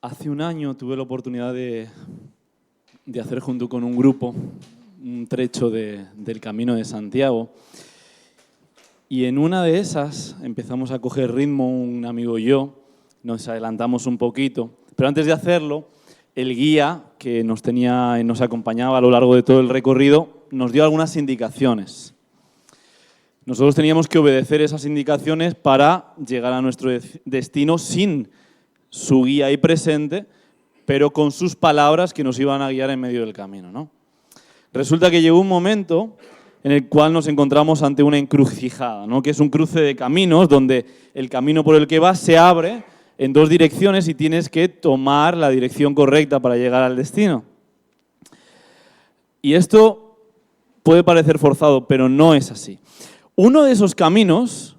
Hace un año tuve la oportunidad de hacer junto con un grupo un trecho del Camino de Santiago. Y en una de esas empezamos a coger ritmo un amigo y yo, nos adelantamos un poquito. Pero antes de hacerlo, el guía que nos acompañaba a lo largo de todo el recorrido nos dio algunas indicaciones. Nosotros teníamos que obedecer esas indicaciones para llegar a nuestro destino sin su guía ahí presente, pero con sus palabras que nos iban a guiar en medio del camino, ¿no? Resulta que llegó un momento en el cual nos encontramos ante una encrucijada, ¿no? Que es un cruce de caminos donde el camino por el que vas se abre en dos direcciones y tienes que tomar la dirección correcta para llegar al destino. Y esto puede parecer forzado, pero no es así. Uno de esos caminos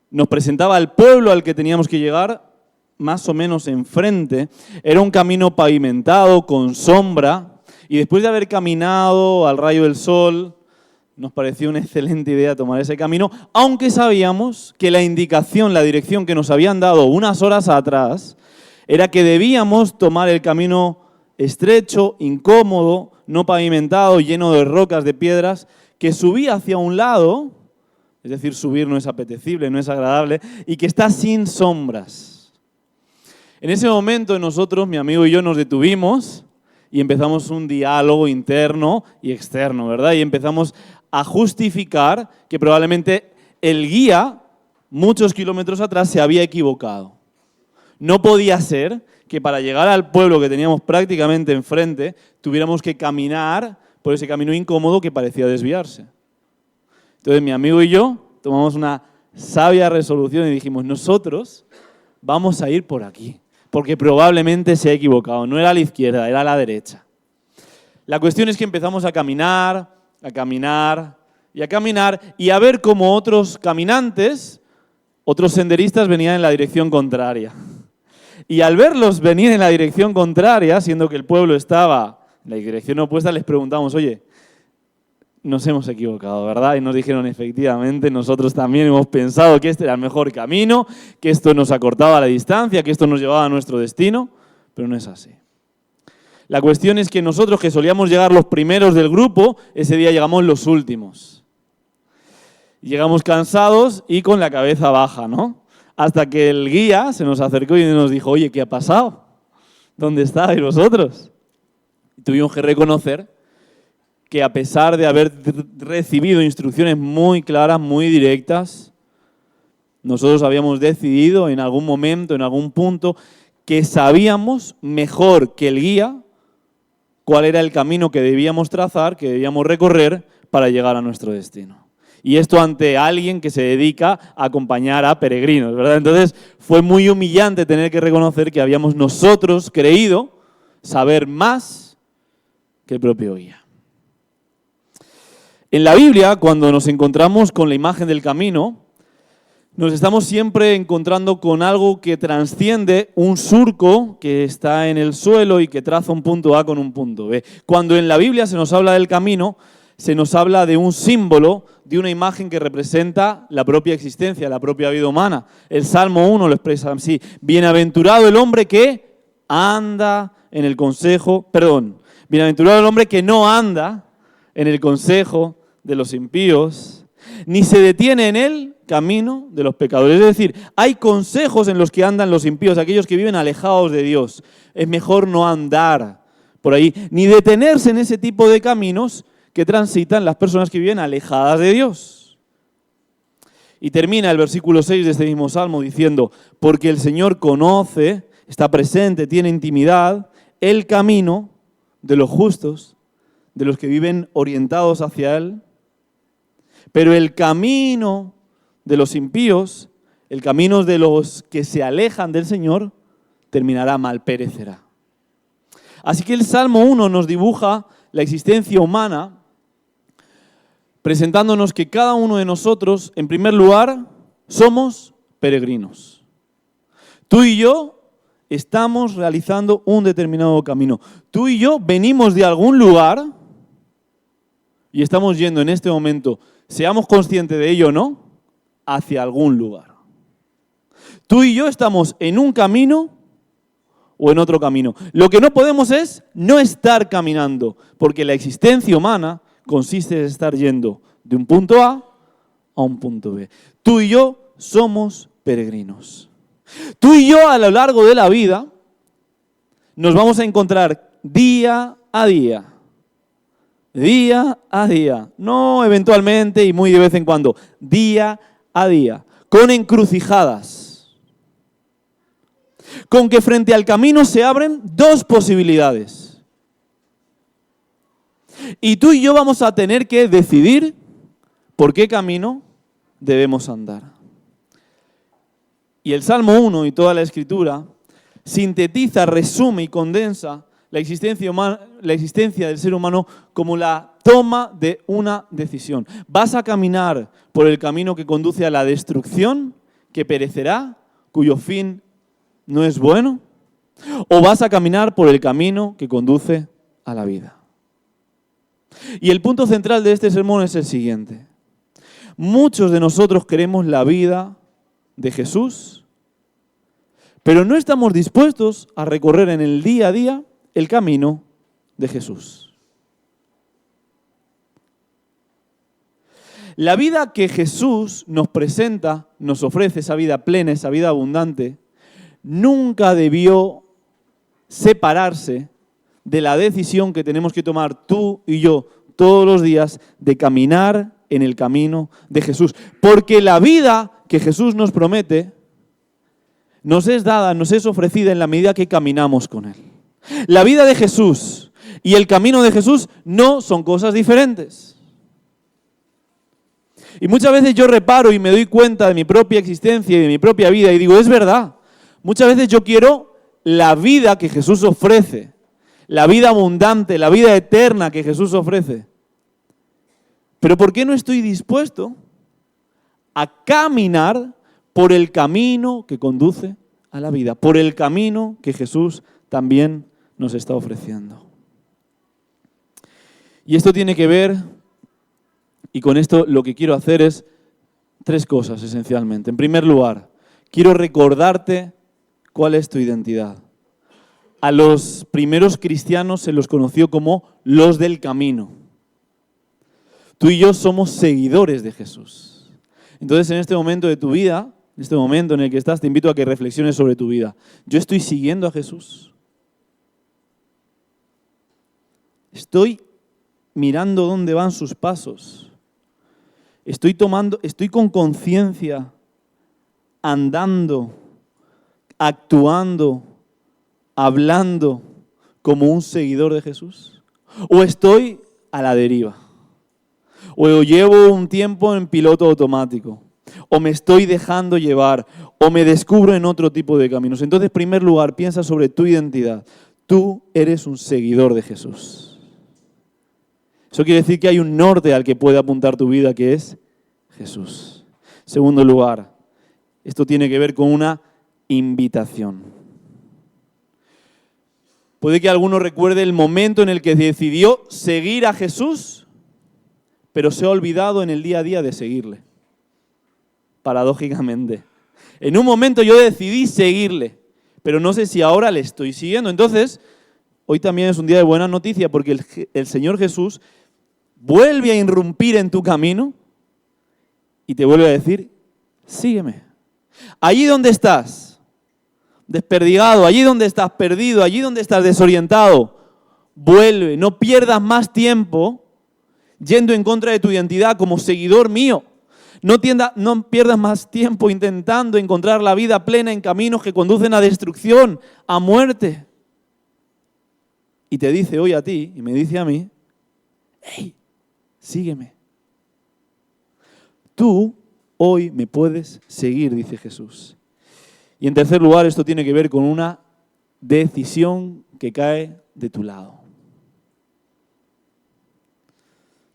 nos presentaba al pueblo al que teníamos que llegar más o menos enfrente. Era un camino pavimentado, con sombra, y después de haber caminado al rayo del sol, nos pareció una excelente idea tomar ese camino, aunque sabíamos que la indicación, la dirección que nos habían dado unas horas atrás, era que debíamos tomar el camino estrecho, incómodo, no pavimentado, lleno de rocas, de piedras, que subía hacia un lado, es decir, subir no es apetecible, no es agradable, y que está sin sombras. En ese momento nosotros, mi amigo y yo, nos detuvimos y empezamos un diálogo interno y externo, ¿verdad? Y empezamos a justificar que probablemente el guía, muchos kilómetros atrás, se había equivocado. No podía ser que para llegar al pueblo que teníamos prácticamente enfrente, tuviéramos que caminar por ese camino incómodo que parecía desviarse. Entonces mi amigo y yo tomamos una sabia resolución y dijimos, nosotros vamos a ir por aquí, porque probablemente se ha equivocado. No era a la izquierda, era a la derecha. La cuestión es que empezamos a caminar y a ver cómo otros caminantes, otros senderistas venían en la dirección contraria. Y al verlos venir en la dirección contraria, siendo que el pueblo estaba en la dirección opuesta, les preguntamos, oye, nos hemos equivocado, ¿verdad? Y nos dijeron, efectivamente, nosotros también hemos pensado que este era el mejor camino, que esto nos acortaba la distancia, que esto nos llevaba a nuestro destino, pero no es así. La cuestión es que nosotros, que solíamos llegar los primeros del grupo, ese día llegamos los últimos. Llegamos cansados y con la cabeza baja, ¿no? Hasta que el guía se nos acercó y nos dijo, oye, ¿qué ha pasado? ¿Dónde estáis vosotros? Y tuvimos que reconocer que a pesar de haber recibido instrucciones muy claras, muy directas, nosotros habíamos decidido en algún momento, en algún punto, que sabíamos mejor que el guía cuál era el camino que debíamos trazar, que debíamos recorrer para llegar a nuestro destino. Y esto ante alguien que se dedica a acompañar a peregrinos, ¿verdad? Entonces fue muy humillante tener que reconocer que habíamos nosotros creído saber más que el propio guía. En la Biblia, cuando nos encontramos con la imagen del camino, nos estamos siempre encontrando con algo que trasciende un surco que está en el suelo y que traza un punto A con un punto B. Cuando en la Biblia se nos habla del camino, se nos habla de un símbolo, de una imagen que representa la propia existencia, la propia vida humana. El Salmo 1 lo expresa así: bienaventurado el hombre que anda en el consejo, bienaventurado el hombre que no anda en el consejo de los impíos, ni se detiene en el camino de los pecadores. Es decir, hay consejos en los que andan los impíos, aquellos que viven alejados de Dios. Es mejor no andar por ahí, ni detenerse en ese tipo de caminos que transitan las personas que viven alejadas de Dios. Y termina el versículo 6 de este mismo Salmo diciendo, porque el Señor conoce, está presente, tiene intimidad, el camino de los justos, de los que viven orientados hacia Él, pero el camino de los impíos, el camino de los que se alejan del Señor, terminará mal, perecerá. Así que el Salmo 1 nos dibuja la existencia humana, presentándonos que cada uno de nosotros, en primer lugar, somos peregrinos. Tú y yo estamos realizando un determinado camino. Tú y yo venimos de algún lugar y estamos yendo en este momento, seamos conscientes de ello o no, hacia algún lugar. Tú y yo estamos en un camino o en otro camino. Lo que no podemos es no estar caminando, porque la existencia humana consiste en estar yendo de un punto A un punto B. Tú y yo somos peregrinos. Tú y yo a lo largo de la vida nos vamos a encontrar día a día. Día a día. No eventualmente y muy de vez en cuando. Día a día. Con encrucijadas. Con que frente al camino se abren dos posibilidades. Y tú y yo vamos a tener que decidir por qué camino debemos andar. Y el Salmo 1 y toda la Escritura sintetiza, resume y condensa la existencia del ser humano como la toma de una decisión. ¿Vas a caminar por el camino que conduce a la destrucción, que perecerá, cuyo fin no es bueno? ¿O vas a caminar por el camino que conduce a la vida? Y el punto central de este sermón es el siguiente. Muchos de nosotros queremos la vida de Jesús, pero no estamos dispuestos a recorrer en el día a día el camino de Jesús. La vida que Jesús nos presenta, nos ofrece, esa vida plena, esa vida abundante, nunca debió separarse de la decisión que tenemos que tomar tú y yo todos los días de caminar en el camino de Jesús. Porque la vida que Jesús nos promete nos es dada, nos es ofrecida en la medida que caminamos con Él. La vida de Jesús y el camino de Jesús no son cosas diferentes. Y muchas veces yo reparo y me doy cuenta de mi propia existencia y de mi propia vida y digo, es verdad, muchas veces yo quiero la vida que Jesús ofrece, la vida abundante, la vida eterna que Jesús ofrece. Pero ¿por qué no estoy dispuesto a caminar por el camino que conduce a la vida? Por el camino que Jesús también nos está ofreciendo. Y esto tiene que ver, y con esto lo que quiero hacer es tres cosas esencialmente. En primer lugar, quiero recordarte cuál es tu identidad. A los primeros cristianos se los conoció como los del camino. Tú y yo somos seguidores de Jesús. Entonces, en este momento de tu vida, en este momento en el que estás, te invito a que reflexiones sobre tu vida. ¿Yo estoy siguiendo a Jesús? ¿Estoy mirando dónde van sus pasos? ¿Estoy con conciencia, andando, actuando, hablando como un seguidor de Jesús? ¿O estoy a la deriva? ¿O llevo un tiempo en piloto automático? ¿O me estoy dejando llevar? ¿O me descubro en otro tipo de caminos? Entonces, en primer lugar, piensa sobre tu identidad. Tú eres un seguidor de Jesús. Eso quiere decir que hay un norte al que puede apuntar tu vida, que es Jesús. En segundo lugar, esto tiene que ver con una invitación. Puede que alguno recuerde el momento en el que decidió seguir a Jesús, pero se ha olvidado en el día a día de seguirle. Paradójicamente. En un momento yo decidí seguirle, pero no sé si ahora le estoy siguiendo. Entonces, hoy también es un día de buena noticia porque el Señor Jesús vuelve a irrumpir en tu camino y te vuelve a decir, sígueme. Allí donde estás, desperdigado, allí donde estás perdido, allí donde estás desorientado, vuelve, no pierdas más tiempo yendo en contra de tu identidad como seguidor mío. No pierdas más tiempo intentando encontrar la vida plena en caminos que conducen a destrucción, a muerte. Y te dice hoy a ti, y me dice a mí, hey, sígueme. Tú hoy me puedes seguir, dice Jesús. Y en tercer lugar, esto tiene que ver con una decisión que cae de tu lado.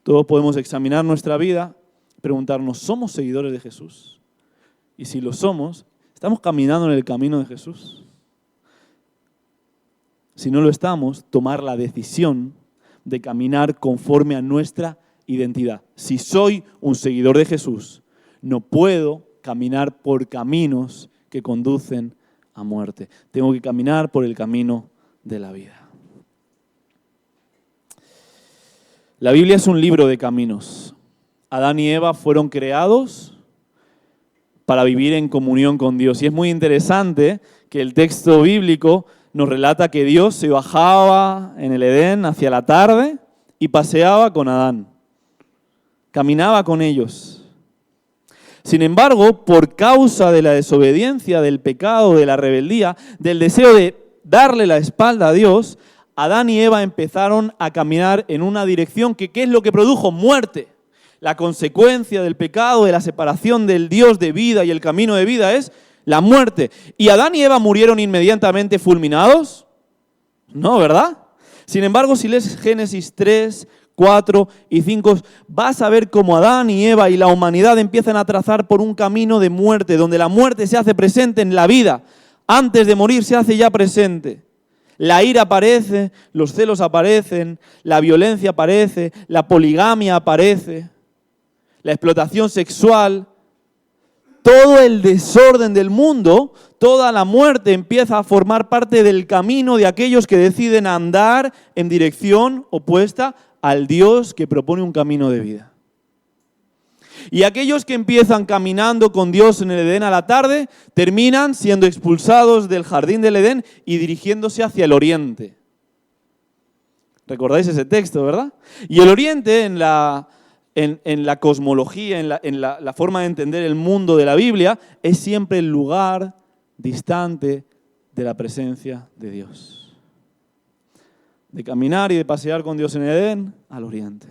Todos podemos examinar nuestra vida, preguntarnos, ¿somos seguidores de Jesús? Y si lo somos, ¿estamos caminando en el camino de Jesús? Si no lo estamos, tomar la decisión de caminar conforme a nuestra identidad. Si soy un seguidor de Jesús, no puedo caminar por caminos que conducen a muerte. Tengo que caminar por el camino de la vida. La Biblia es un libro de caminos. Adán y Eva fueron creados para vivir en comunión con Dios. Y es muy interesante que el texto bíblico nos relata que Dios se bajaba en el Edén hacia la tarde y paseaba con Adán. Caminaba con ellos. Sin embargo, por causa de la desobediencia, del pecado, de la rebeldía, del deseo de darle la espalda a Dios, Adán y Eva empezaron a caminar en una dirección que, ¿qué es lo que produjo? Muerte. La consecuencia del pecado, de la separación del Dios de vida y el camino de vida es la muerte. ¿Y Adán y Eva murieron inmediatamente fulminados? No, ¿verdad? Sin embargo, si lees Génesis 3, 4 y 5, vas a ver cómo Adán y Eva y la humanidad empiezan a trazar por un camino de muerte, donde la muerte se hace presente en la vida. Antes de morir se hace ya presente. La ira aparece, los celos aparecen, la violencia aparece, la poligamia aparece, la explotación sexual, todo el desorden del mundo, toda la muerte empieza a formar parte del camino de aquellos que deciden andar en dirección opuesta al Dios que propone un camino de vida. Y aquellos que empiezan caminando con Dios en el Edén a la tarde, terminan siendo expulsados del jardín del Edén y dirigiéndose hacia el oriente. ¿Recordáis ese texto, verdad? Y el oriente en la cosmología, en la forma de entender el mundo de la Biblia, es siempre el lugar distante de la presencia de Dios. De caminar y de pasear con Dios en el Edén al oriente.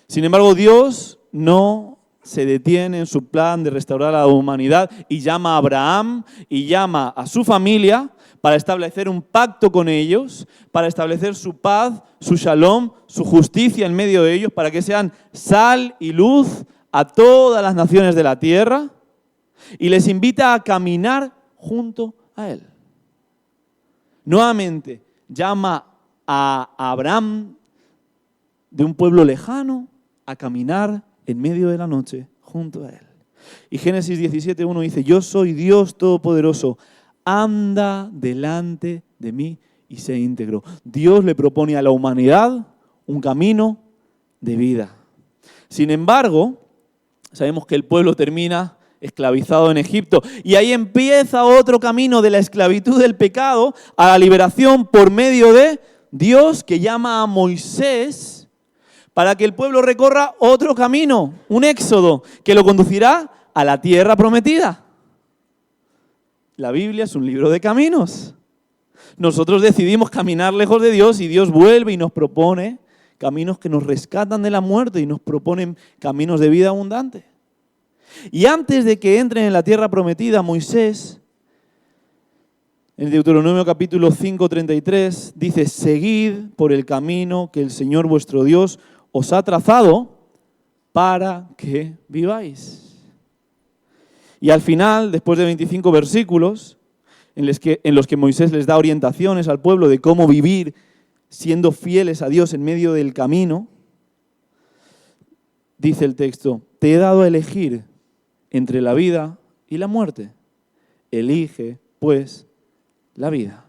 Sin embargo, Dios no se detiene en su plan de restaurar a la humanidad y llama a Abraham y llama a su familia para establecer un pacto con ellos, para establecer su paz, su shalom, su justicia en medio de ellos, para que sean sal y luz a todas las naciones de la tierra, y les invita a caminar junto a Él. Nuevamente, llama a Abraham de un pueblo lejano a caminar en medio de la noche junto a Él. Y Génesis 17:1 dice, yo soy Dios Todopoderoso, anda delante de mí y sé íntegro. Dios le propone a la humanidad un camino de vida. Sin embargo, sabemos que el pueblo termina esclavizado en Egipto y ahí empieza otro camino de la esclavitud del pecado a la liberación por medio de Dios, que llama a Moisés para que el pueblo recorra otro camino, un éxodo, que lo conducirá a la tierra prometida. La Biblia es un libro de caminos. Nosotros decidimos caminar lejos de Dios y Dios vuelve y nos propone caminos que nos rescatan de la muerte y nos proponen caminos de vida abundante. Y antes de que entren en la tierra prometida, Moisés, en Deuteronomio capítulo 5:33, dice, seguid por el camino que el Señor vuestro Dios os ha trazado para que viváis. Y al final, después de 25 versículos, en los que Moisés les da orientaciones al pueblo de cómo vivir siendo fieles a Dios en medio del camino, dice el texto, te he dado a elegir entre la vida y la muerte. Elige, pues, la vida.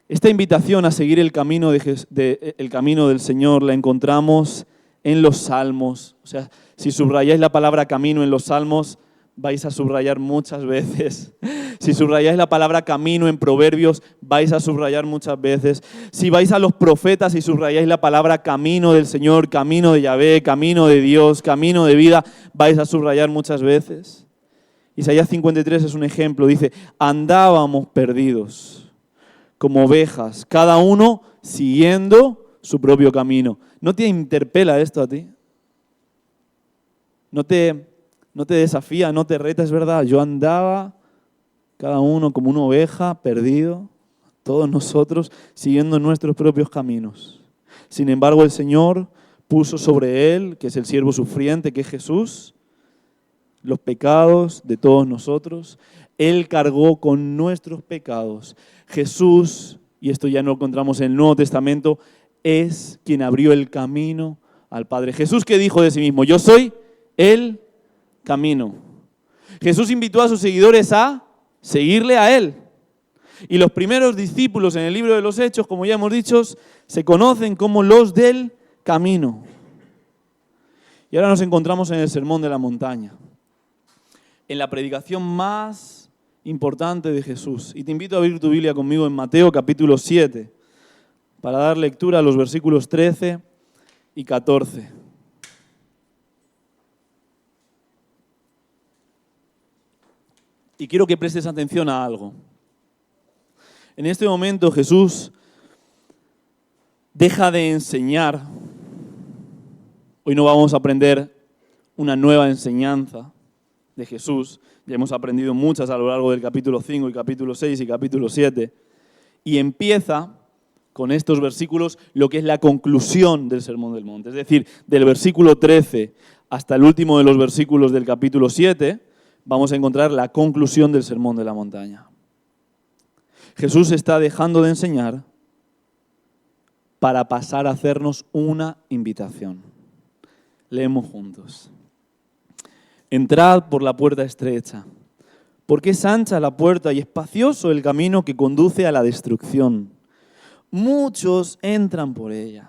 Esta invitación a seguir el camino, el camino del Señor la encontramos en los Salmos. O sea, si subrayáis la palabra camino en los Salmos, vais a subrayar muchas veces. Si subrayáis la palabra camino en Proverbios, vais a subrayar muchas veces. Si vais a los profetas y subrayáis la palabra camino del Señor, camino de Yahvé, camino de Dios, camino de vida, vais a subrayar muchas veces. Isaías 53 es un ejemplo. Dice, andábamos perdidos como ovejas, cada uno siguiendo su propio camino. ¿No te interpela esto a ti? ¿No te desafía, no te reta? Es verdad, yo andaba cada uno como una oveja, perdido, todos nosotros siguiendo nuestros propios caminos. Sin embargo, el Señor puso sobre Él, que es el siervo sufriente, que es Jesús, los pecados de todos nosotros. Él cargó con nuestros pecados. Jesús, y esto ya no lo encontramos en el Nuevo Testamento, es quien abrió el camino al Padre. Jesús, que dijo de sí mismo, yo soy el camino. Jesús invitó a sus seguidores a seguirle a Él. Y los primeros discípulos en el libro de los Hechos, como ya hemos dicho, se conocen como los del camino. Y ahora nos encontramos en el Sermón de la Montaña, en la predicación más importante de Jesús. Y te invito a abrir tu Biblia conmigo en Mateo capítulo 7, para dar lectura a los versículos 13 y 14. Y quiero que prestes atención a algo. En este momento Jesús deja de enseñar. Hoy no vamos a aprender una nueva enseñanza de Jesús. Ya hemos aprendido muchas a lo largo del capítulo 5 y capítulo 6 y capítulo 7. Y empieza con estos versículos lo que es la conclusión del Sermón del Monte. Es decir, del versículo 13 hasta el último de los versículos del capítulo 7, vamos a encontrar la conclusión del Sermón de la Montaña. Jesús está dejando de enseñar para pasar a hacernos una invitación. Leemos juntos. Entrad por la puerta estrecha, porque es ancha la puerta y espacioso el camino que conduce a la destrucción. Muchos entran por ella,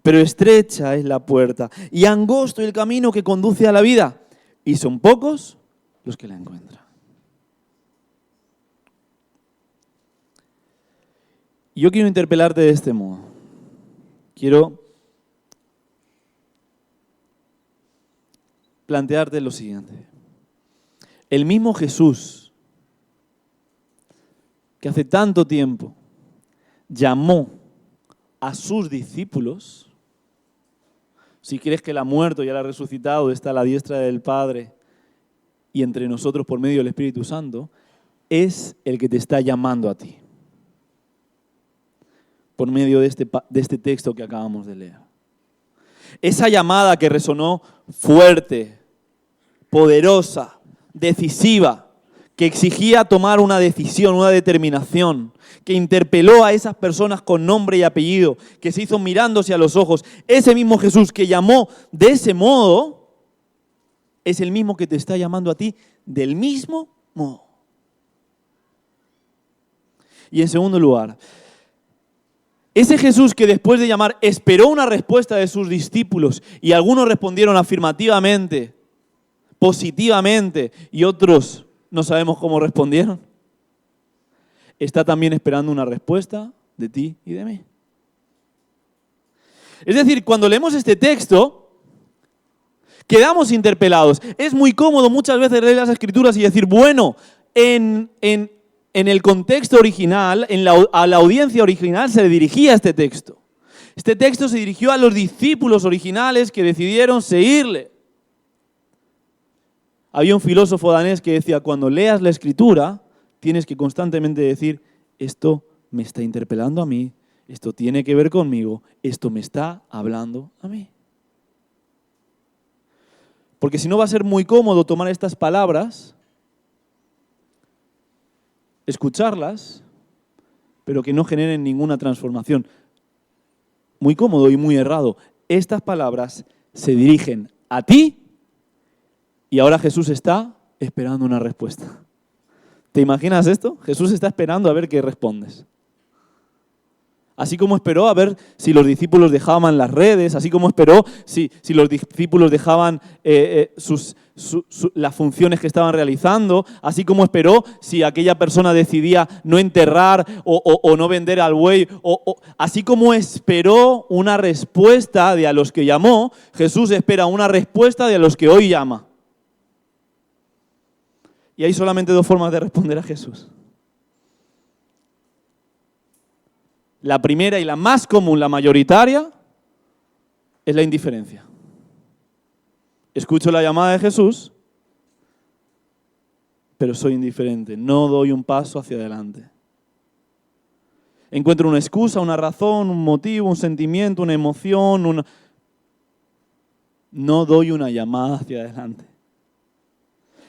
pero estrecha es la puerta y angosto el camino que conduce a la vida, y son pocos los que la encuentran. Y yo quiero interpelarte de este modo. Quiero plantearte lo siguiente. El mismo Jesús que hace tanto tiempo llamó a sus discípulos, si crees que Él ha muerto y Él ha resucitado, está a la diestra del Padre y entre nosotros por medio del Espíritu Santo, es el que te está llamando a ti, por medio de este texto que acabamos de leer. Esa llamada que resonó fuerte, poderosa, decisiva, que exigía tomar una decisión, una determinación, que interpeló a esas personas con nombre y apellido, que se hizo mirándose a los ojos. Ese mismo Jesús que llamó de ese modo, es el mismo que te está llamando a ti del mismo modo. Y en segundo lugar, ese Jesús que después de llamar esperó una respuesta de sus discípulos y algunos respondieron afirmativamente, positivamente y otros no sabemos cómo respondieron, está también esperando una respuesta de ti y de mí. Es decir, cuando leemos este texto, quedamos interpelados. Es muy cómodo muchas veces leer las Escrituras y decir, bueno, en el contexto original, a la audiencia original se le dirigía este texto. Este texto se dirigió a los discípulos originales que decidieron seguirle. Había un filósofo danés que decía, cuando leas la Escritura, tienes que constantemente decir, esto me está interpelando a mí, esto tiene que ver conmigo, esto me está hablando a mí. Porque si no va a ser muy cómodo tomar estas palabras, escucharlas, pero que no generen ninguna transformación. Muy cómodo y muy errado. Estas palabras se dirigen a ti y ahora Jesús está esperando una respuesta. ¿Te imaginas esto? Jesús está esperando a ver qué respondes. Así como esperó a ver si los discípulos dejaban las redes, así como esperó si los discípulos dejaban las funciones que estaban realizando, así como esperó si aquella persona decidía no enterrar o no vender al buey, así como esperó una respuesta de a los que llamó, Jesús espera una respuesta de a los que hoy llama. Y hay solamente dos formas de responder a Jesús. La primera y la más común, la mayoritaria, es la indiferencia. Escucho la llamada de Jesús, pero soy indiferente, no doy un paso hacia adelante. Encuentro una excusa, una razón, un motivo, un sentimiento, una emoción, no doy una llamada hacia adelante.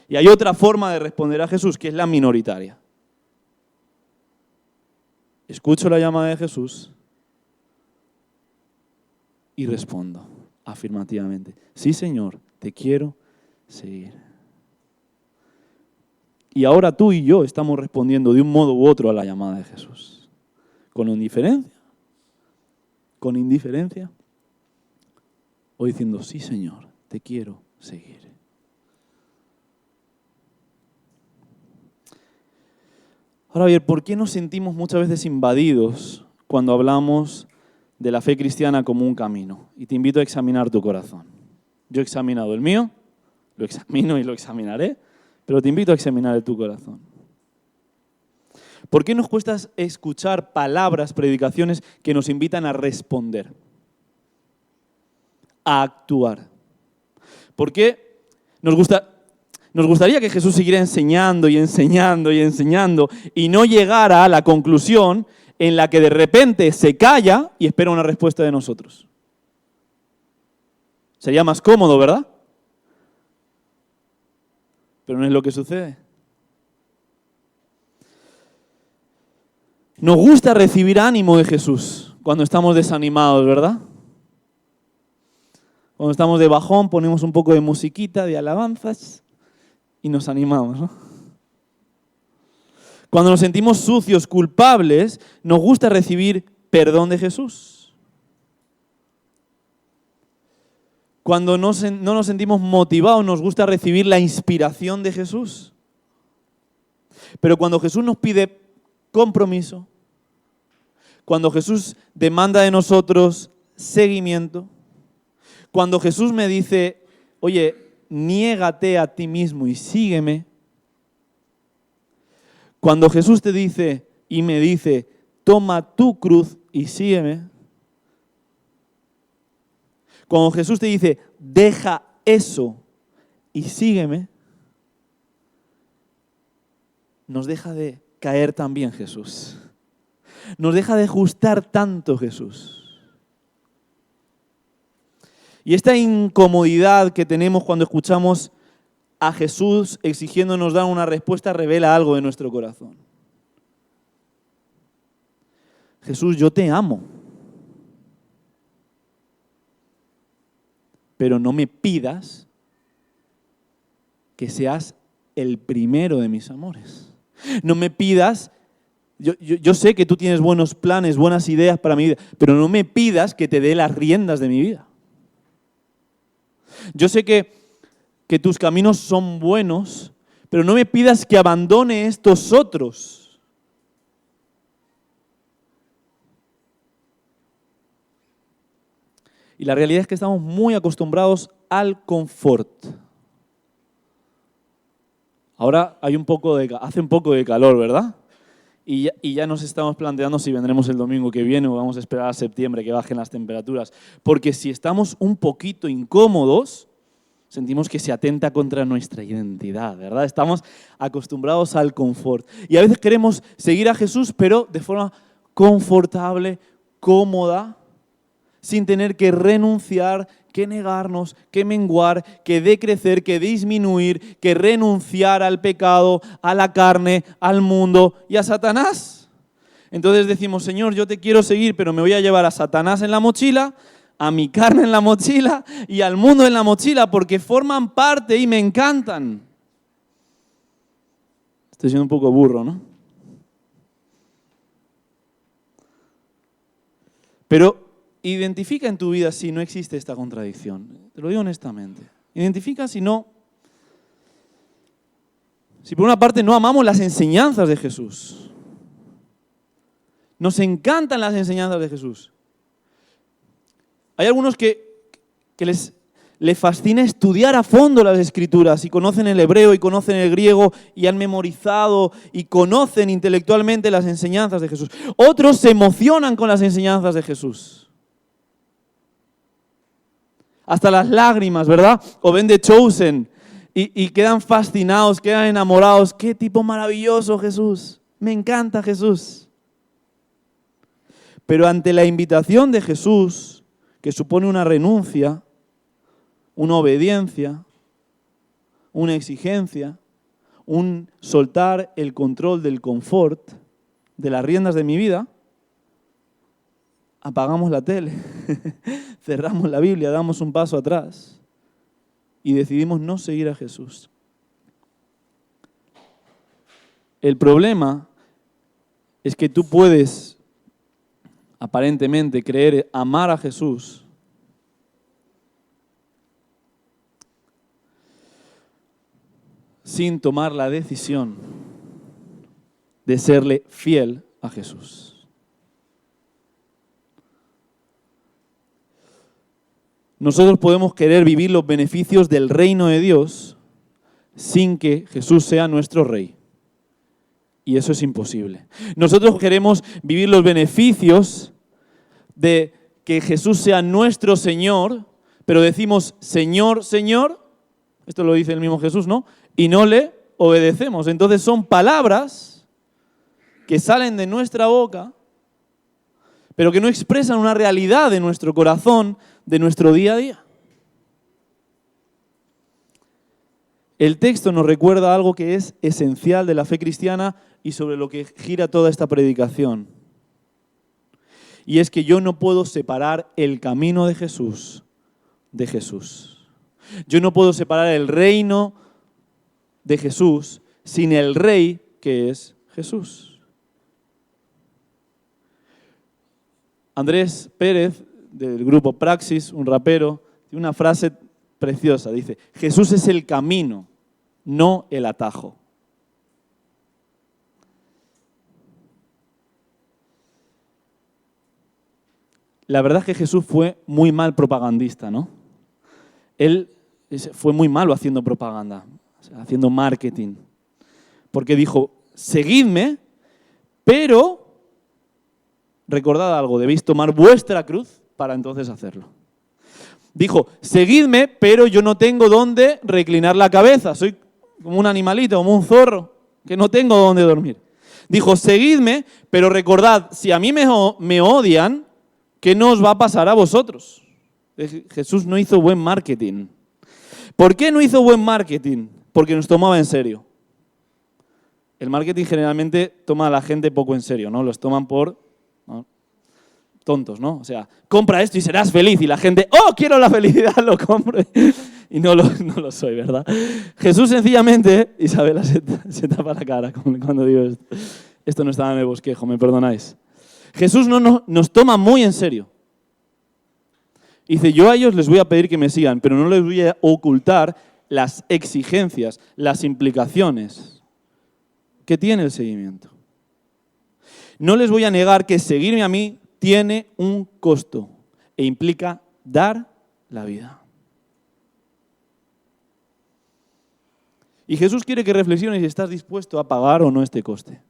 Y hay otra forma de responder a Jesús, que es la minoritaria. Escucho la llamada de Jesús y respondo afirmativamente. Sí, Señor, te quiero seguir. Y ahora tú y yo estamos respondiendo de un modo u otro a la llamada de Jesús. Con indiferencia. Con indiferencia. O diciendo, sí, Señor, te quiero seguir. Ahora bien, ¿por qué nos sentimos muchas veces invadidos cuando hablamos de la fe cristiana como un camino? Y te invito a examinar tu corazón. Yo he examinado el mío, lo examino y lo examinaré, pero te invito a examinar el tu corazón. ¿Por qué nos cuesta escuchar palabras, predicaciones que nos invitan a responder, a actuar? ¿Por qué nos gustaría que Jesús siguiera enseñando y enseñando y enseñando y no llegara a la conclusión en la que de repente se calla y espera una respuesta de nosotros? Sería más cómodo, ¿verdad? Pero no es lo que sucede. Nos gusta recibir ánimo de Jesús cuando estamos desanimados, ¿verdad? Cuando estamos de bajón ponemos un poco de musiquita, de alabanzas y nos animamos, ¿no? Cuando nos sentimos sucios, culpables, nos gusta recibir perdón de Jesús. Cuando no nos sentimos motivados, nos gusta recibir la inspiración de Jesús. Pero cuando Jesús nos pide compromiso, cuando Jesús demanda de nosotros seguimiento, cuando Jesús me dice, oye, niégate a ti mismo y sígueme, cuando Jesús te dice y me dice, toma tu cruz y sígueme, cuando Jesús te dice, deja eso y sígueme, nos deja de caer también Jesús. Nos deja de gustar tanto Jesús. Y esta incomodidad que tenemos cuando escuchamos a Jesús exigiéndonos dar una respuesta revela algo de nuestro corazón. Jesús, yo te amo. Pero no me pidas que seas el primero de mis amores. No me pidas, yo sé que tú tienes buenos planes, buenas ideas para mi vida, pero no me pidas que te dé las riendas de mi vida. Yo sé que tus caminos son buenos, pero no me pidas que abandone estos otros. Y la realidad es que estamos muy acostumbrados al confort. Ahora hace un poco de calor, ¿verdad? Y ya nos estamos planteando si vendremos el domingo que viene o vamos a esperar a septiembre que bajen las temperaturas. Porque si estamos un poquito incómodos, sentimos que se atenta contra nuestra identidad, ¿verdad? Estamos acostumbrados al confort. Y a veces queremos seguir a Jesús, pero de forma confortable, cómoda, sin tener que renunciar, que negarnos, que menguar, que decrecer, que disminuir, que renunciar al pecado, a la carne, al mundo y a Satanás. Entonces decimos, Señor, yo te quiero seguir, pero me voy a llevar a Satanás en la mochila, a mi carne en la mochila y al mundo en la mochila, porque forman parte y me encantan. Estoy siendo un poco burro, ¿no? Pero identifica en tu vida si no existe esta contradicción. Te lo digo honestamente. Identifica si por una parte no amamos las enseñanzas de Jesús. Nos encantan las enseñanzas de Jesús. Hay algunos que les fascina estudiar a fondo las Escrituras y conocen el hebreo y conocen el griego y han memorizado y conocen intelectualmente las enseñanzas de Jesús. Otros se emocionan con las enseñanzas de Jesús. Hasta las lágrimas, ¿verdad? O ven The Chosen y quedan fascinados, quedan enamorados. ¡Qué tipo maravilloso Jesús! Me encanta Jesús. Pero ante la invitación de Jesús, que supone una renuncia, una obediencia, una exigencia, un soltar el control del confort, de las riendas de mi vida, apagamos la tele, cerramos la Biblia, damos un paso atrás y decidimos no seguir a Jesús. El problema es que tú puedes, aparentemente, creer, amar a Jesús sin tomar la decisión de serle fiel a Jesús. Nosotros podemos querer vivir los beneficios del reino de Dios sin que Jesús sea nuestro rey. Y eso es imposible. Nosotros queremos vivir los beneficios de que Jesús sea nuestro Señor, pero decimos Señor, Señor, esto lo dice el mismo Jesús, ¿no? Y no le obedecemos. Entonces son palabras que salen de nuestra boca, pero que no expresan una realidad de nuestro corazón, de nuestro día a día. El texto nos recuerda algo que es esencial de la fe cristiana y sobre lo que gira toda esta predicación. Y es que yo no puedo separar el camino de Jesús de Jesús. Yo no puedo separar el reino de Jesús sin el rey que es Jesús. Andrés Pérez, del grupo Praxis, un rapero, tiene una frase preciosa. Dice, Jesús es el camino, no el atajo. La verdad es que Jesús fue muy mal propagandista, ¿no? Él fue muy malo haciendo propaganda, haciendo marketing. Porque dijo, seguidme, pero recordad algo, debéis tomar vuestra cruz para entonces hacerlo. Dijo, seguidme, pero yo no tengo dónde reclinar la cabeza. Soy como un animalito, como un zorro, que no tengo dónde dormir. Dijo, seguidme, pero recordad, si a mí me odian, ¿qué no os va a pasar a vosotros? Jesús no hizo buen marketing. ¿Por qué no hizo buen marketing? Porque nos tomaba en serio. El marketing generalmente toma a la gente poco en serio, ¿no? Los toman por tontos, ¿no? O sea, compra esto y serás feliz. Y la gente, ¡oh, quiero la felicidad! Lo compro. Y no lo soy, ¿verdad? Jesús sencillamente, Isabela se tapa la cara cuando digo esto. Esto no estaba en el bosquejo, me perdonáis. Jesús nos toma muy en serio. Dice, yo a ellos les voy a pedir que me sigan, pero no les voy a ocultar las exigencias, las implicaciones que tiene el seguimiento. No les voy a negar que seguirme a mí tiene un costo e implica dar la vida. Y Jesús quiere que reflexiones si estás dispuesto a pagar o no este coste.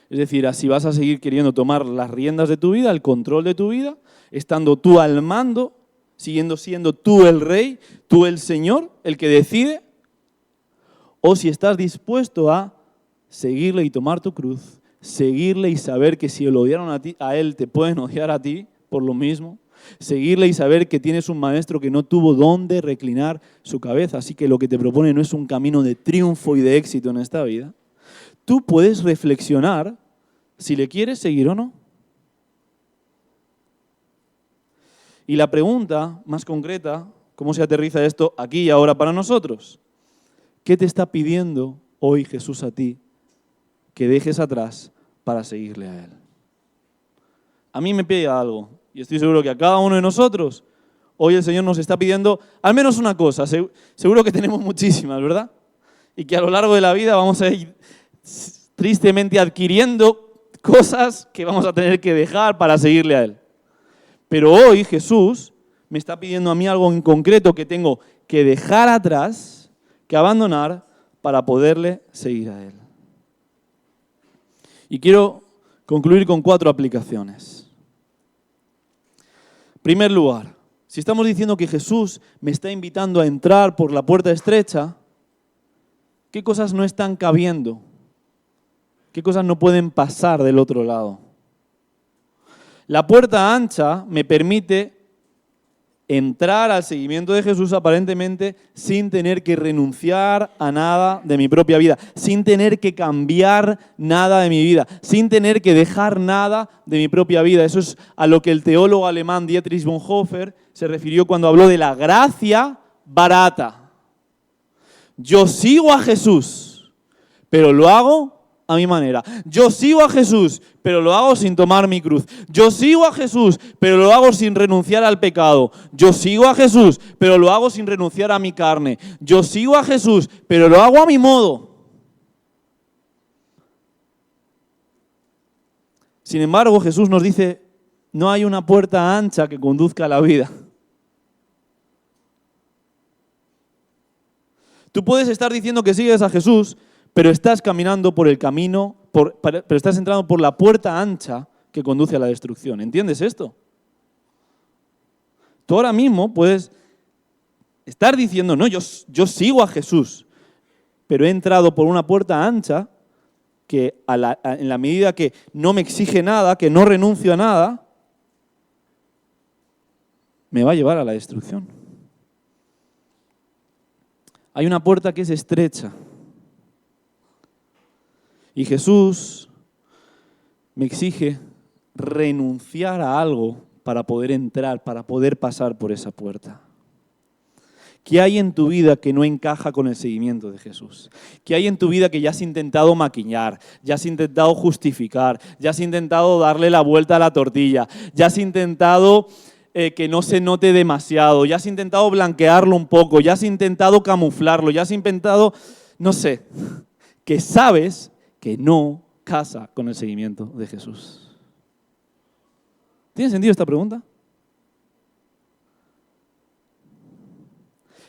Es decir, si vas a seguir queriendo tomar las riendas de tu vida, el control de tu vida, estando tú al mando, siguiendo siendo tú el rey, tú el Señor, el que decide, o si estás dispuesto a seguirle y tomar tu cruz, seguirle y saber que si lo odiaron a él, te pueden odiar a ti por lo mismo, seguirle y saber que tienes un maestro que no tuvo dónde reclinar su cabeza, así que lo que te propone no es un camino de triunfo y de éxito en esta vida. Tú puedes reflexionar si le quieres seguir o no. Y la pregunta más concreta, ¿cómo se aterriza esto aquí y ahora para nosotros? ¿Qué te está pidiendo hoy Jesús a ti que dejes atrás para seguirle a Él? A mí me pide algo, y estoy seguro que a cada uno de nosotros, hoy el Señor nos está pidiendo al menos una cosa, seguro que tenemos muchísimas, ¿verdad? Y que a lo largo de la vida vamos a ir tristemente adquiriendo cosas que vamos a tener que dejar para seguirle a Él. Pero hoy Jesús me está pidiendo a mí algo en concreto que tengo que dejar atrás, que abandonar para poderle seguir a Él. Y quiero concluir con 4 aplicaciones. En primer lugar, si estamos diciendo que Jesús me está invitando a entrar por la puerta estrecha, ¿qué cosas no están cabiendo? ¿Qué cosas no pueden pasar del otro lado? La puerta ancha me permite entrar al seguimiento de Jesús aparentemente sin tener que renunciar a nada de mi propia vida, sin tener que cambiar nada de mi vida, sin tener que dejar nada de mi propia vida. Eso es a lo que el teólogo alemán Dietrich Bonhoeffer se refirió cuando habló de la gracia barata. Yo sigo a Jesús, pero lo hago a mi manera. Yo sigo a Jesús, pero lo hago sin tomar mi cruz. Yo sigo a Jesús, pero lo hago sin renunciar al pecado. Yo sigo a Jesús, pero lo hago sin renunciar a mi carne. Yo sigo a Jesús, pero lo hago a mi modo. Sin embargo, Jesús nos dice, no hay una puerta ancha que conduzca a la vida. Tú puedes estar diciendo que sigues a Jesús, pero estás caminando por el camino, pero estás entrando por la puerta ancha que conduce a la destrucción. ¿Entiendes esto? Tú ahora mismo puedes estar diciendo, no, yo sigo a Jesús, pero he entrado por una puerta ancha que en la medida que no me exige nada, que no renuncio a nada, me va a llevar a la destrucción. Hay una puerta que es estrecha. Y Jesús me exige renunciar a algo para poder entrar, para poder pasar por esa puerta. ¿Qué hay en tu vida que no encaja con el seguimiento de Jesús? ¿Qué hay en tu vida que ya has intentado maquillar, ya has intentado justificar, ya has intentado darle la vuelta a la tortilla, ya has intentado que no se note demasiado, ya has intentado blanquearlo un poco, ya has intentado camuflarlo, ya has intentado, no sé, que sabes que no casa con el seguimiento de Jesús? ¿Tiene sentido esta pregunta?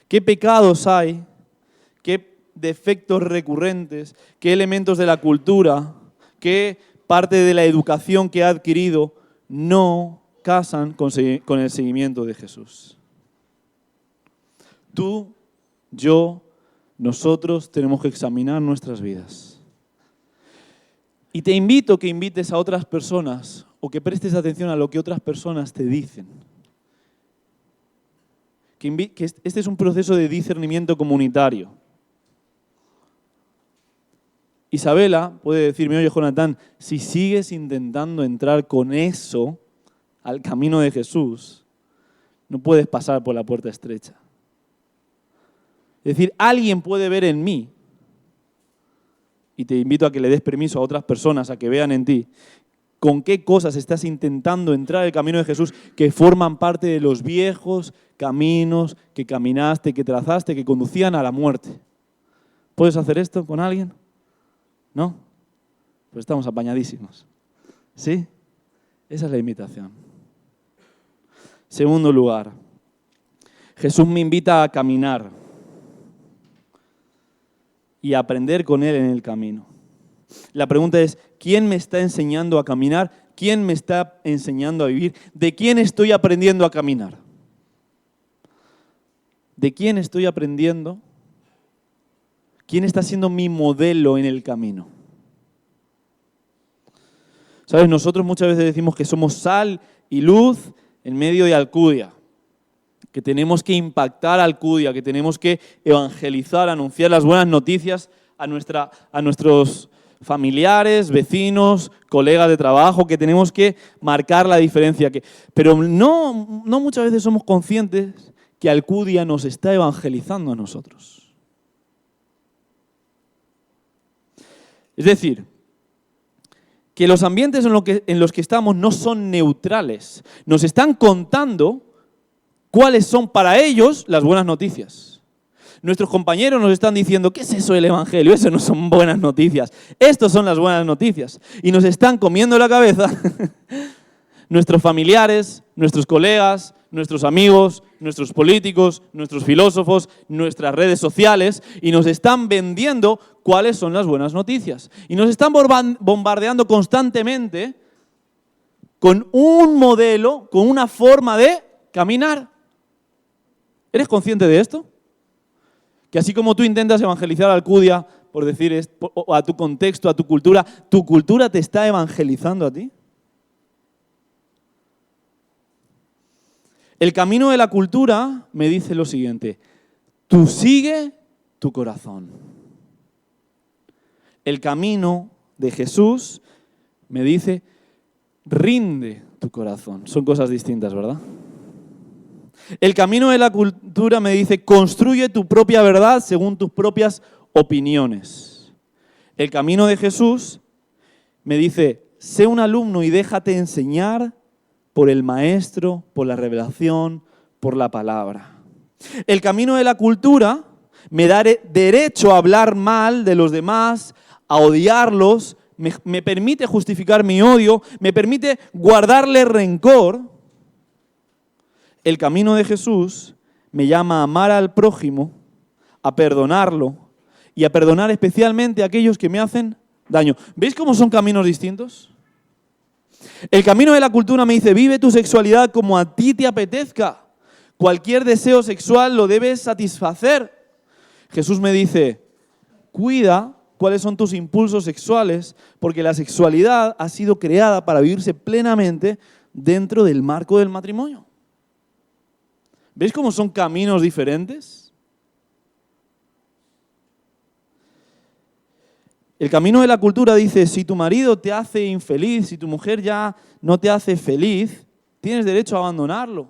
¿Qué pecados hay? ¿Qué defectos recurrentes? ¿Qué elementos de la cultura? ¿Qué parte de la educación que ha adquirido no casan con el seguimiento de Jesús? Tú, yo, nosotros tenemos que examinar nuestras vidas. Y te invito a que invites a otras personas o que prestes atención a lo que otras personas te dicen. Que este es un proceso de discernimiento comunitario. Isabela puede decirme, oye, Jonathan, si sigues intentando entrar con eso al camino de Jesús, no puedes pasar por la puerta estrecha. Es decir, alguien puede ver en mí, y te invito a que le des permiso a otras personas a que vean en ti, con qué cosas estás intentando entrar al camino de Jesús que forman parte de los viejos caminos que caminaste, que trazaste, que conducían a la muerte. ¿Puedes hacer esto con alguien? ¿No? Pues estamos apañadísimos. ¿Sí? Esa es la invitación. Segundo lugar, Jesús me invita a caminar y a aprender con Él en el camino. La pregunta es, ¿quién me está enseñando a caminar? ¿Quién me está enseñando a vivir? ¿De quién estoy aprendiendo a caminar? ¿De quién estoy aprendiendo? ¿Quién está siendo mi modelo en el camino? ¿Sabes? Nosotros muchas veces decimos que somos sal y luz en medio de Alcudia, que tenemos que impactar a Alcudia, que tenemos que evangelizar, anunciar las buenas noticias a nuestros familiares, vecinos, colegas de trabajo, que tenemos que marcar la diferencia. Pero no muchas veces somos conscientes que Alcudia nos está evangelizando a nosotros. Es decir, que los ambientes en los que estamos no son neutrales. Nos están contando cuáles son para ellos las buenas noticias. Nuestros compañeros nos están diciendo, ¿qué es eso del Evangelio? Eso no son buenas noticias. Estas son las buenas noticias. Y nos están comiendo la cabeza nuestros familiares, nuestros colegas, nuestros amigos, nuestros políticos, nuestros filósofos, nuestras redes sociales, y nos están vendiendo cuáles son las buenas noticias. Y nos están bombardeando constantemente con un modelo, con una forma de caminar. ¿Eres consciente de esto? Que así como tú intentas evangelizar a Alcudia, por decir, a tu contexto, a tu cultura te está evangelizando a ti. El camino de la cultura me dice lo siguiente: tú sigue tu corazón. El camino de Jesús me dice, rinde tu corazón. Son cosas distintas, ¿verdad? El camino de la cultura me dice, construye tu propia verdad según tus propias opiniones. El camino de Jesús me dice, sé un alumno y déjate enseñar por el maestro, por la revelación, por la palabra. El camino de la cultura me da derecho a hablar mal de los demás, a odiarlos, me permite justificar mi odio, me permite guardarle rencor. El camino de Jesús me llama a amar al prójimo, a perdonarlo y a perdonar especialmente a aquellos que me hacen daño. ¿Veis cómo son caminos distintos? El camino de la cultura me dice, vive tu sexualidad como a ti te apetezca. Cualquier deseo sexual lo debes satisfacer. Jesús me dice, cuida cuáles son tus impulsos sexuales, porque la sexualidad ha sido creada para vivirse plenamente dentro del marco del matrimonio. ¿Veis cómo son caminos diferentes? El camino de la cultura dice, si tu marido te hace infeliz, si tu mujer ya no te hace feliz, tienes derecho a abandonarlo.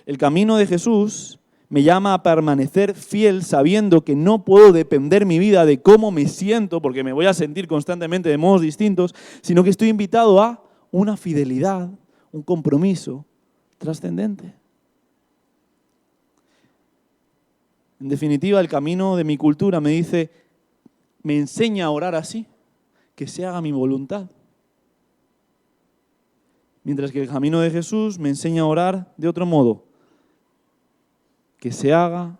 El camino de Jesús me llama a permanecer fiel sabiendo que no puedo depender mi vida de cómo me siento, porque me voy a sentir constantemente de modos distintos, sino que estoy invitado a una fidelidad, un compromiso trascendente. En definitiva, el camino de mi cultura me dice, me enseña a orar así, que se haga mi voluntad. Mientras que el camino de Jesús me enseña a orar de otro modo, que se haga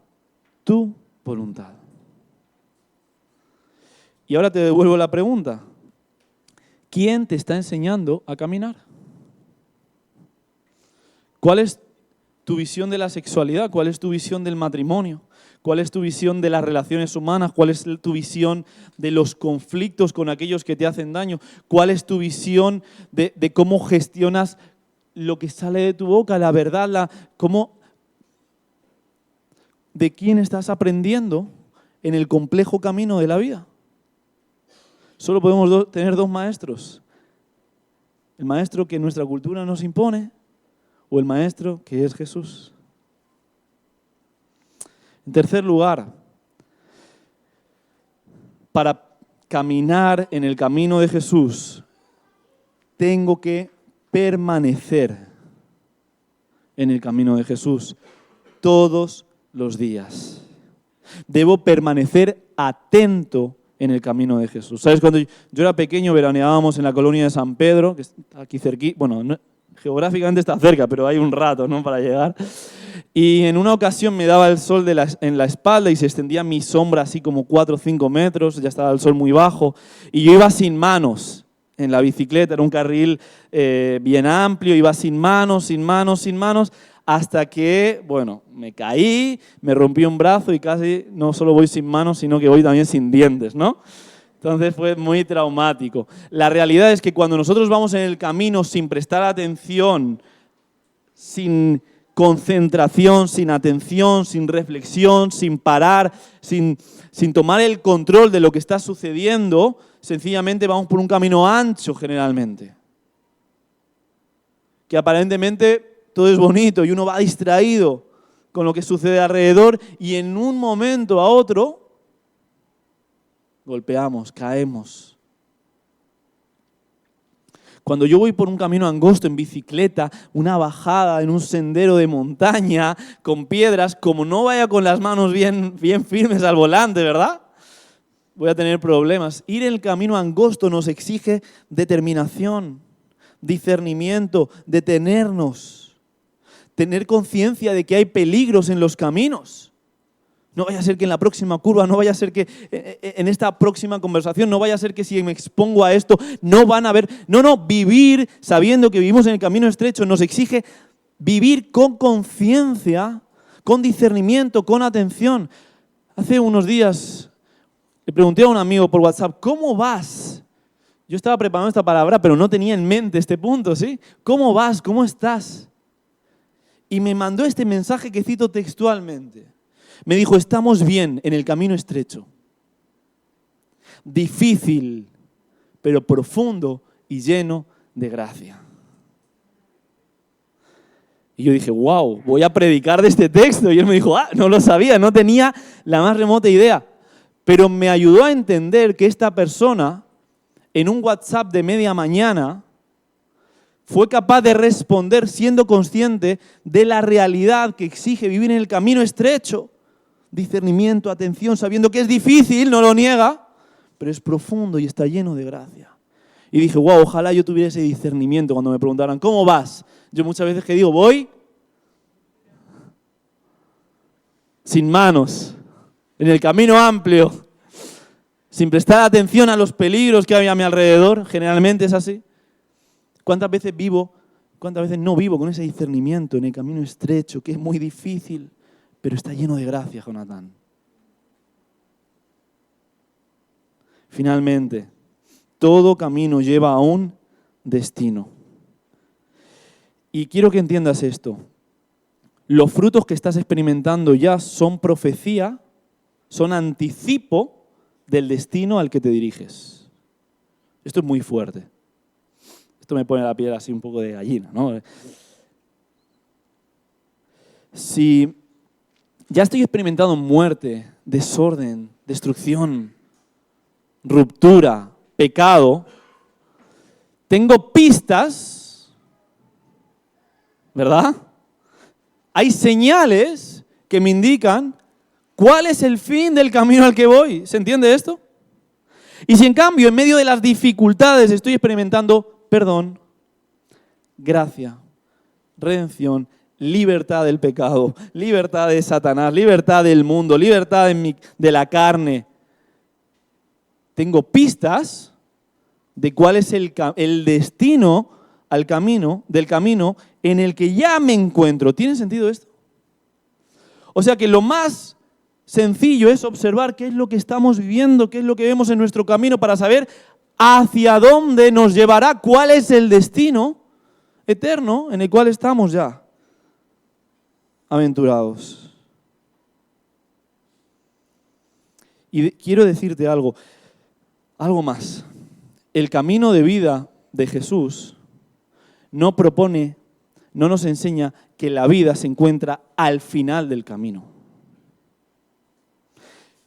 tu voluntad. Y ahora te devuelvo la pregunta. ¿Quién te está enseñando a caminar? ¿Cuál es tu visión de la sexualidad? ¿Cuál es tu visión del matrimonio? ¿Cuál es tu visión de las relaciones humanas? ¿Cuál es tu visión de los conflictos con aquellos que te hacen daño? ¿Cuál es tu visión de cómo gestionas lo que sale de tu boca, la verdad, de quién estás aprendiendo en el complejo camino de la vida? Solo podemos tener dos maestros. El maestro que nuestra cultura nos impone o el maestro que es Jesús. En tercer lugar, para caminar en el camino de Jesús, tengo que permanecer en el camino de Jesús todos los días. Debo permanecer atento en el camino de Jesús. ¿Sabes? Cuando yo era pequeño veraneábamos en la colonia de San Pedro, que está aquí cerquita, bueno, geográficamente está cerca, pero hay un rato, ¿no?, para llegar. Y en una ocasión me daba el sol en la espalda y se extendía mi sombra así como 4 o 5 metros, ya estaba el sol muy bajo, y yo iba sin manos en la bicicleta, era un carril bien amplio, iba sin manos, hasta que, bueno, me caí, me rompí un brazo y casi no solo voy sin manos, sino que voy también sin dientes, ¿no? Entonces fue muy traumático. La realidad es que cuando nosotros vamos en el camino sin prestar atención, sin concentración, sin atención, sin reflexión, sin parar, sin tomar el control de lo que está sucediendo, sencillamente vamos por un camino ancho generalmente. Que aparentemente todo es bonito y uno va distraído con lo que sucede alrededor y en un momento a otro golpeamos, caemos. Cuando yo voy por un camino angosto en bicicleta, una bajada en un sendero de montaña, con piedras, como no vaya con las manos bien firmes al volante, ¿verdad?, voy a tener problemas. Ir en el camino angosto nos exige determinación, discernimiento, detenernos, tener conciencia de que hay peligros en los caminos. No vaya a ser que en la próxima curva, no vaya a ser que en esta próxima conversación, no vaya a ser que si me expongo a esto, no van a ver. No, vivir sabiendo que vivimos en el camino estrecho nos exige vivir con conciencia, con discernimiento, con atención. Hace unos días le pregunté a un amigo por WhatsApp, ¿cómo vas? Yo estaba preparando esta palabra, pero no tenía en mente este punto, ¿sí? ¿Cómo vas? ¿Cómo estás? Y me mandó este mensaje que cito textualmente. Me dijo, estamos bien en el camino estrecho. Difícil, pero profundo y lleno de gracia. Y yo dije, wow, voy a predicar de este texto. Y él me dijo, no lo sabía, no tenía la más remota idea. Pero me ayudó a entender que esta persona, en un WhatsApp de media mañana, fue capaz de responder siendo consciente de la realidad que exige vivir en el camino estrecho. Discernimiento, atención, sabiendo que es difícil, no lo niega, pero es profundo y está lleno de gracia. Y dije, wow, ojalá yo tuviera ese discernimiento cuando me preguntaran, ¿cómo vas? Yo muchas veces que digo, voy sin manos, en el camino amplio, sin prestar atención a los peligros que hay a mi alrededor, generalmente es así. ¿Cuántas veces no vivo con ese discernimiento en el camino estrecho, que es muy difícil, pero está lleno de gracia, Jonathan? Finalmente, todo camino lleva a un destino. Y quiero que entiendas esto. Los frutos que estás experimentando ya son profecía, son anticipo del destino al que te diriges. Esto es muy fuerte. Esto me pone la piel así un poco de gallina, ¿no? Si ya estoy experimentando muerte, desorden, destrucción, ruptura, pecado, tengo pistas, ¿verdad? Hay señales que me indican cuál es el fin del camino al que voy. ¿Se entiende esto? Y si en cambio, en medio de las dificultades, estoy experimentando perdón, gracia, redención, libertad del pecado, libertad de Satanás, libertad del mundo, libertad de la carne, tengo pistas de cuál es el destino del camino en el que ya me encuentro. ¿Tiene sentido esto? O sea que lo más sencillo es observar qué es lo que estamos viviendo, qué es lo que vemos en nuestro camino para saber hacia dónde nos llevará, cuál es el destino eterno en el cual estamos ya aventurados. Y quiero decirte algo más. El camino de vida de Jesús no nos enseña que la vida se encuentra al final del camino.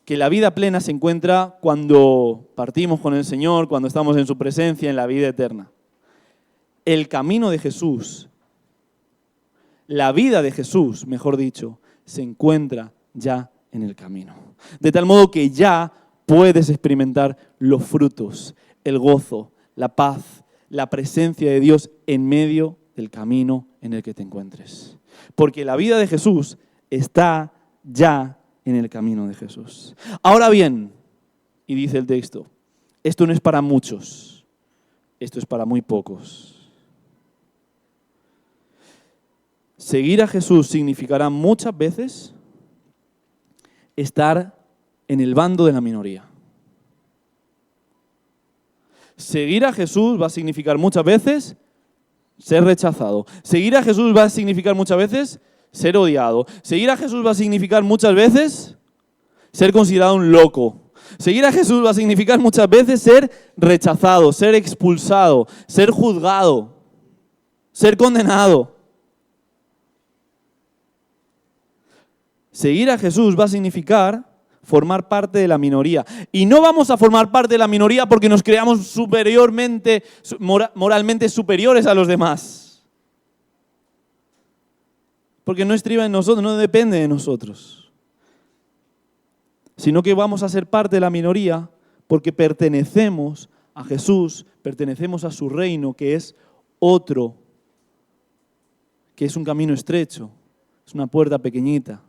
Que la vida plena se encuentra cuando partimos con el Señor, cuando estamos en su presencia, en la vida eterna. El camino de Jesús, la vida de Jesús, mejor dicho, se encuentra ya en el camino. De tal modo que ya puedes experimentar los frutos, el gozo, la paz, la presencia de Dios en medio del camino en el que te encuentres. Porque la vida de Jesús está ya en el camino de Jesús. Ahora bien, y dice el texto, esto no es para muchos, esto es para muy pocos. Seguir a Jesús significará muchas veces estar en el bando de la minoría. Seguir a Jesús va a significar muchas veces ser rechazado. Seguir a Jesús va a significar muchas veces ser odiado. Seguir a Jesús va a significar muchas veces ser considerado un loco. Seguir a Jesús va a significar muchas veces ser rechazado, ser expulsado, ser juzgado, ser condenado. Seguir a Jesús va a significar formar parte de la minoría. Y no vamos a formar parte de la minoría porque nos creamos moralmente superiores a los demás. Porque no estriba en nosotros, no depende de nosotros. Sino que vamos a ser parte de la minoría porque pertenecemos a Jesús, pertenecemos a su reino, que es otro, que es un camino estrecho, es una puerta pequeñita.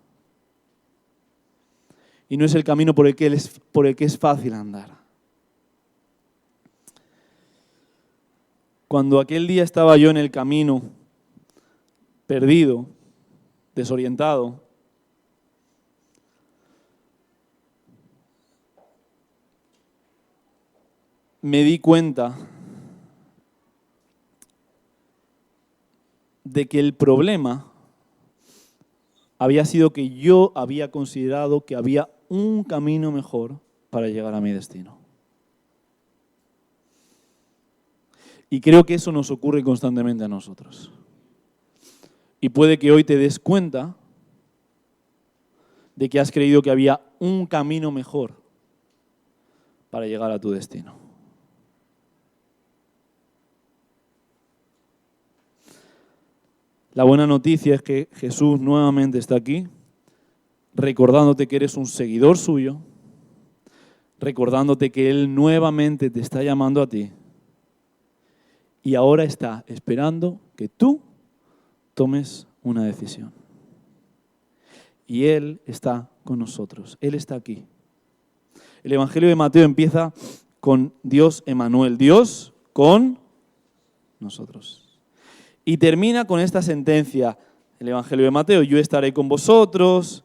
Y no es el camino por el que es fácil andar. Cuando aquel día estaba yo en el camino, perdido, desorientado, me di cuenta de que el problema había sido que yo había considerado que había un camino mejor para llegar a mi destino. Y creo que eso nos ocurre constantemente a nosotros. Y puede que hoy te des cuenta de que has creído que había un camino mejor para llegar a tu destino. La buena noticia es que Jesús nuevamente está aquí, recordándote que eres un seguidor suyo, recordándote que Él nuevamente te está llamando a ti y ahora está esperando que tú tomes una decisión. Y Él está con nosotros, Él está aquí. El Evangelio de Mateo empieza con Dios Emmanuel, Dios con nosotros. Y termina con esta sentencia, el Evangelio de Mateo: yo estaré con vosotros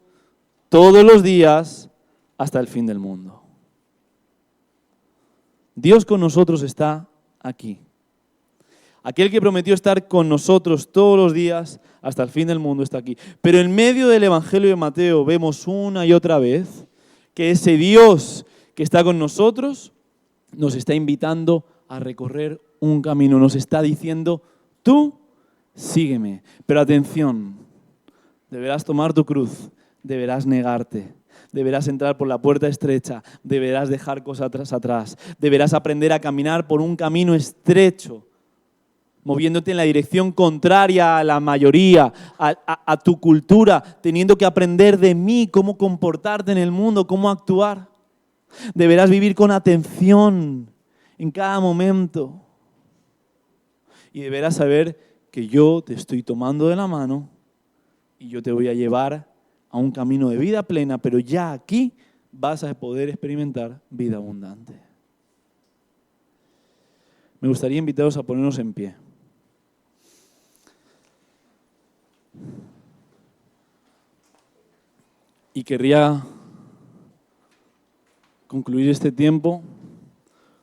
todos los días hasta el fin del mundo. Dios con nosotros está aquí. Aquel que prometió estar con nosotros todos los días hasta el fin del mundo está aquí. Pero en medio del Evangelio de Mateo vemos una y otra vez que ese Dios que está con nosotros nos está invitando a recorrer un camino. Nos está diciendo: tú sígueme. Pero atención, deberás tomar tu cruz, deberás negarte. Deberás entrar por la puerta estrecha, deberás dejar cosas atrás, deberás aprender a caminar por un camino estrecho, moviéndote en la dirección contraria a la mayoría, a tu cultura, teniendo que aprender de mí cómo comportarte en el mundo, cómo actuar. Deberás vivir con atención en cada momento y deberás saber que yo te estoy tomando de la mano y yo te voy a llevar a un camino de vida plena, pero ya aquí vas a poder experimentar vida abundante. Me gustaría invitaros a ponernos en pie. Y querría concluir este tiempo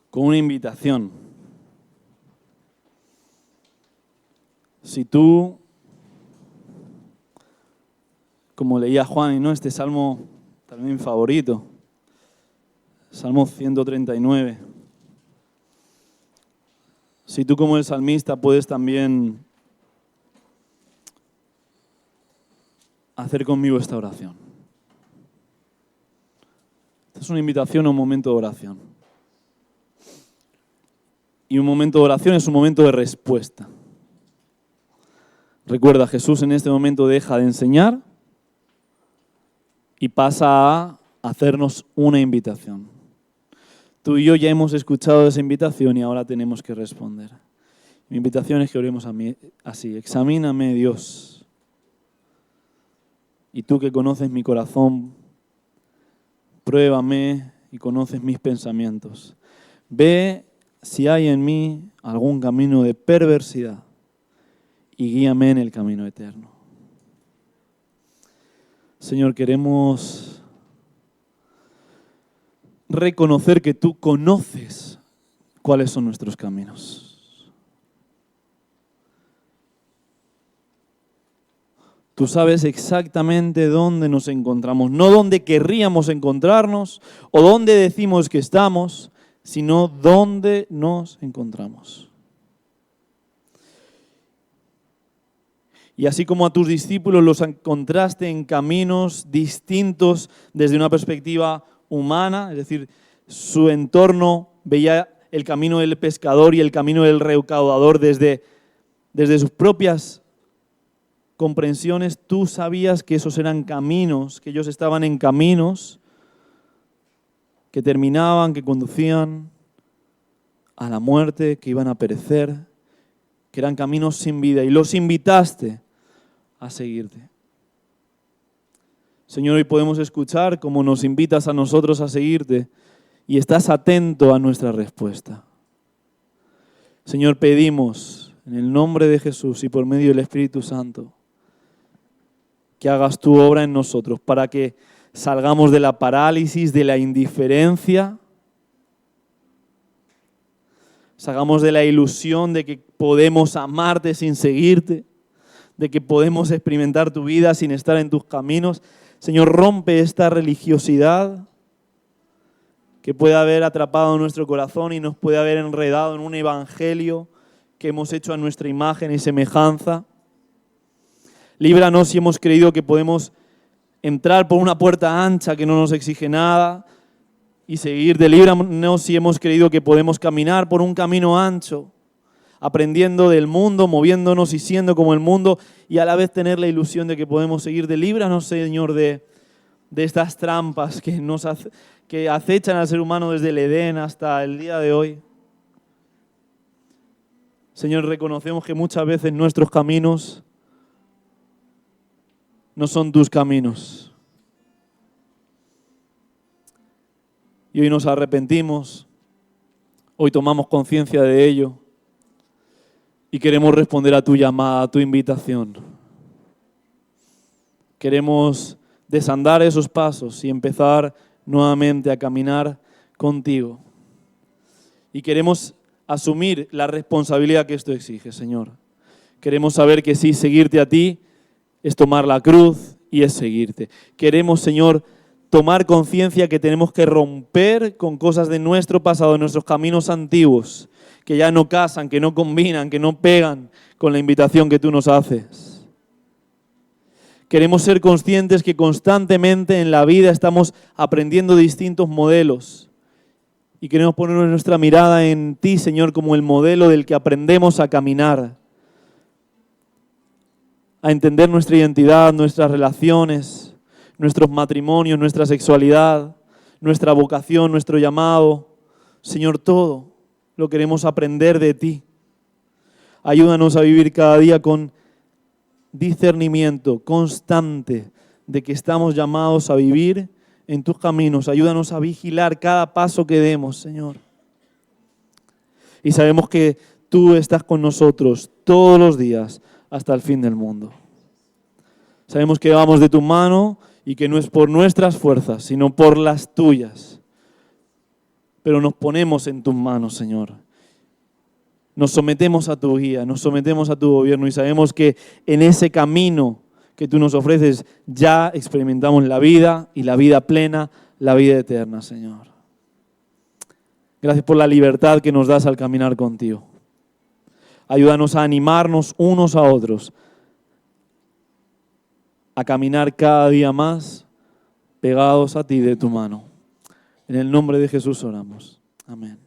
con una invitación. Si tú, como leía Juan, ¿no? Este salmo también mi favorito, Salmo 139. Si tú, como el salmista, puedes también hacer conmigo esta oración. Esta es una invitación a un momento de oración. Y un momento de oración es un momento de respuesta. Recuerda, Jesús en este momento deja de enseñar y pasa a hacernos una invitación. Tú y yo ya hemos escuchado esa invitación y ahora tenemos que responder. Mi invitación es que oremos así: examíname, Dios. Y tú que conoces mi corazón, pruébame y conoces mis pensamientos. Ve si hay en mí algún camino de perversidad y guíame en el camino eterno. Señor, queremos reconocer que tú conoces cuáles son nuestros caminos. Tú sabes exactamente dónde nos encontramos, no dónde querríamos encontrarnos o dónde decimos que estamos, sino dónde nos encontramos. Y así como a tus discípulos los encontraste en caminos distintos desde una perspectiva humana, es decir, su entorno veía el camino del pescador y el camino del recaudador desde sus propias comprensiones, tú sabías que esos eran caminos, que ellos estaban en caminos que terminaban, que conducían a la muerte, que iban a perecer, que eran caminos sin vida, y los invitaste a seguirte. Señor, hoy podemos escuchar cómo nos invitas a nosotros a seguirte y estás atento a nuestra respuesta. Señor, pedimos en el nombre de Jesús y por medio del Espíritu Santo que hagas tu obra en nosotros para que salgamos de la parálisis, de la indiferencia, salgamos de la ilusión de que podemos amarte sin seguirte, de que podemos experimentar tu vida sin estar en tus caminos. Señor, rompe esta religiosidad que puede haber atrapado nuestro corazón y nos puede haber enredado en un evangelio que hemos hecho a nuestra imagen y semejanza. Líbranos si hemos creído que podemos entrar por una puerta ancha que no nos exige nada, y seguirte. Líbranos si hemos creído que podemos caminar por un camino ancho, aprendiendo del mundo, moviéndonos y siendo como el mundo, y a la vez tener la ilusión de que podemos seguirte. Líbranos, Señor, de estas trampas que acechan al ser humano desde el Edén hasta el día de hoy. Señor, reconocemos que muchas veces nuestros caminos no son tus caminos. Y hoy nos arrepentimos, hoy tomamos conciencia de ello y queremos responder a tu llamada, a tu invitación. Queremos desandar esos pasos y empezar nuevamente a caminar contigo. Y queremos asumir la responsabilidad que esto exige, Señor. Queremos saber que sí, seguirte a ti es tomar la cruz y es seguirte. Queremos, Señor, tomar conciencia que tenemos que romper con cosas de nuestro pasado, de nuestros caminos antiguos, que ya no casan, que no combinan, que no pegan con la invitación que tú nos haces. Queremos ser conscientes que constantemente en la vida estamos aprendiendo distintos modelos y queremos poner nuestra mirada en ti, Señor, como el modelo del que aprendemos a caminar, a entender nuestra identidad, nuestras relaciones, nuestros matrimonios, nuestra sexualidad, nuestra vocación, nuestro llamado. Señor, todo lo queremos aprender de ti. Ayúdanos a vivir cada día con discernimiento constante de que estamos llamados a vivir en tus caminos. Ayúdanos a vigilar cada paso que demos, Señor. Y sabemos que tú estás con nosotros todos los días hasta el fin del mundo. Sabemos que vamos de tu mano y que no es por nuestras fuerzas, sino por las tuyas. Pero nos ponemos en tus manos, Señor. Nos sometemos a tu guía, nos sometemos a tu gobierno y sabemos que en ese camino que tú nos ofreces ya experimentamos la vida y la vida plena, la vida eterna, Señor. Gracias por la libertad que nos das al caminar contigo. Ayúdanos a animarnos unos a otros, a caminar cada día más pegados a ti de tu mano. En el nombre de Jesús oramos. Amén.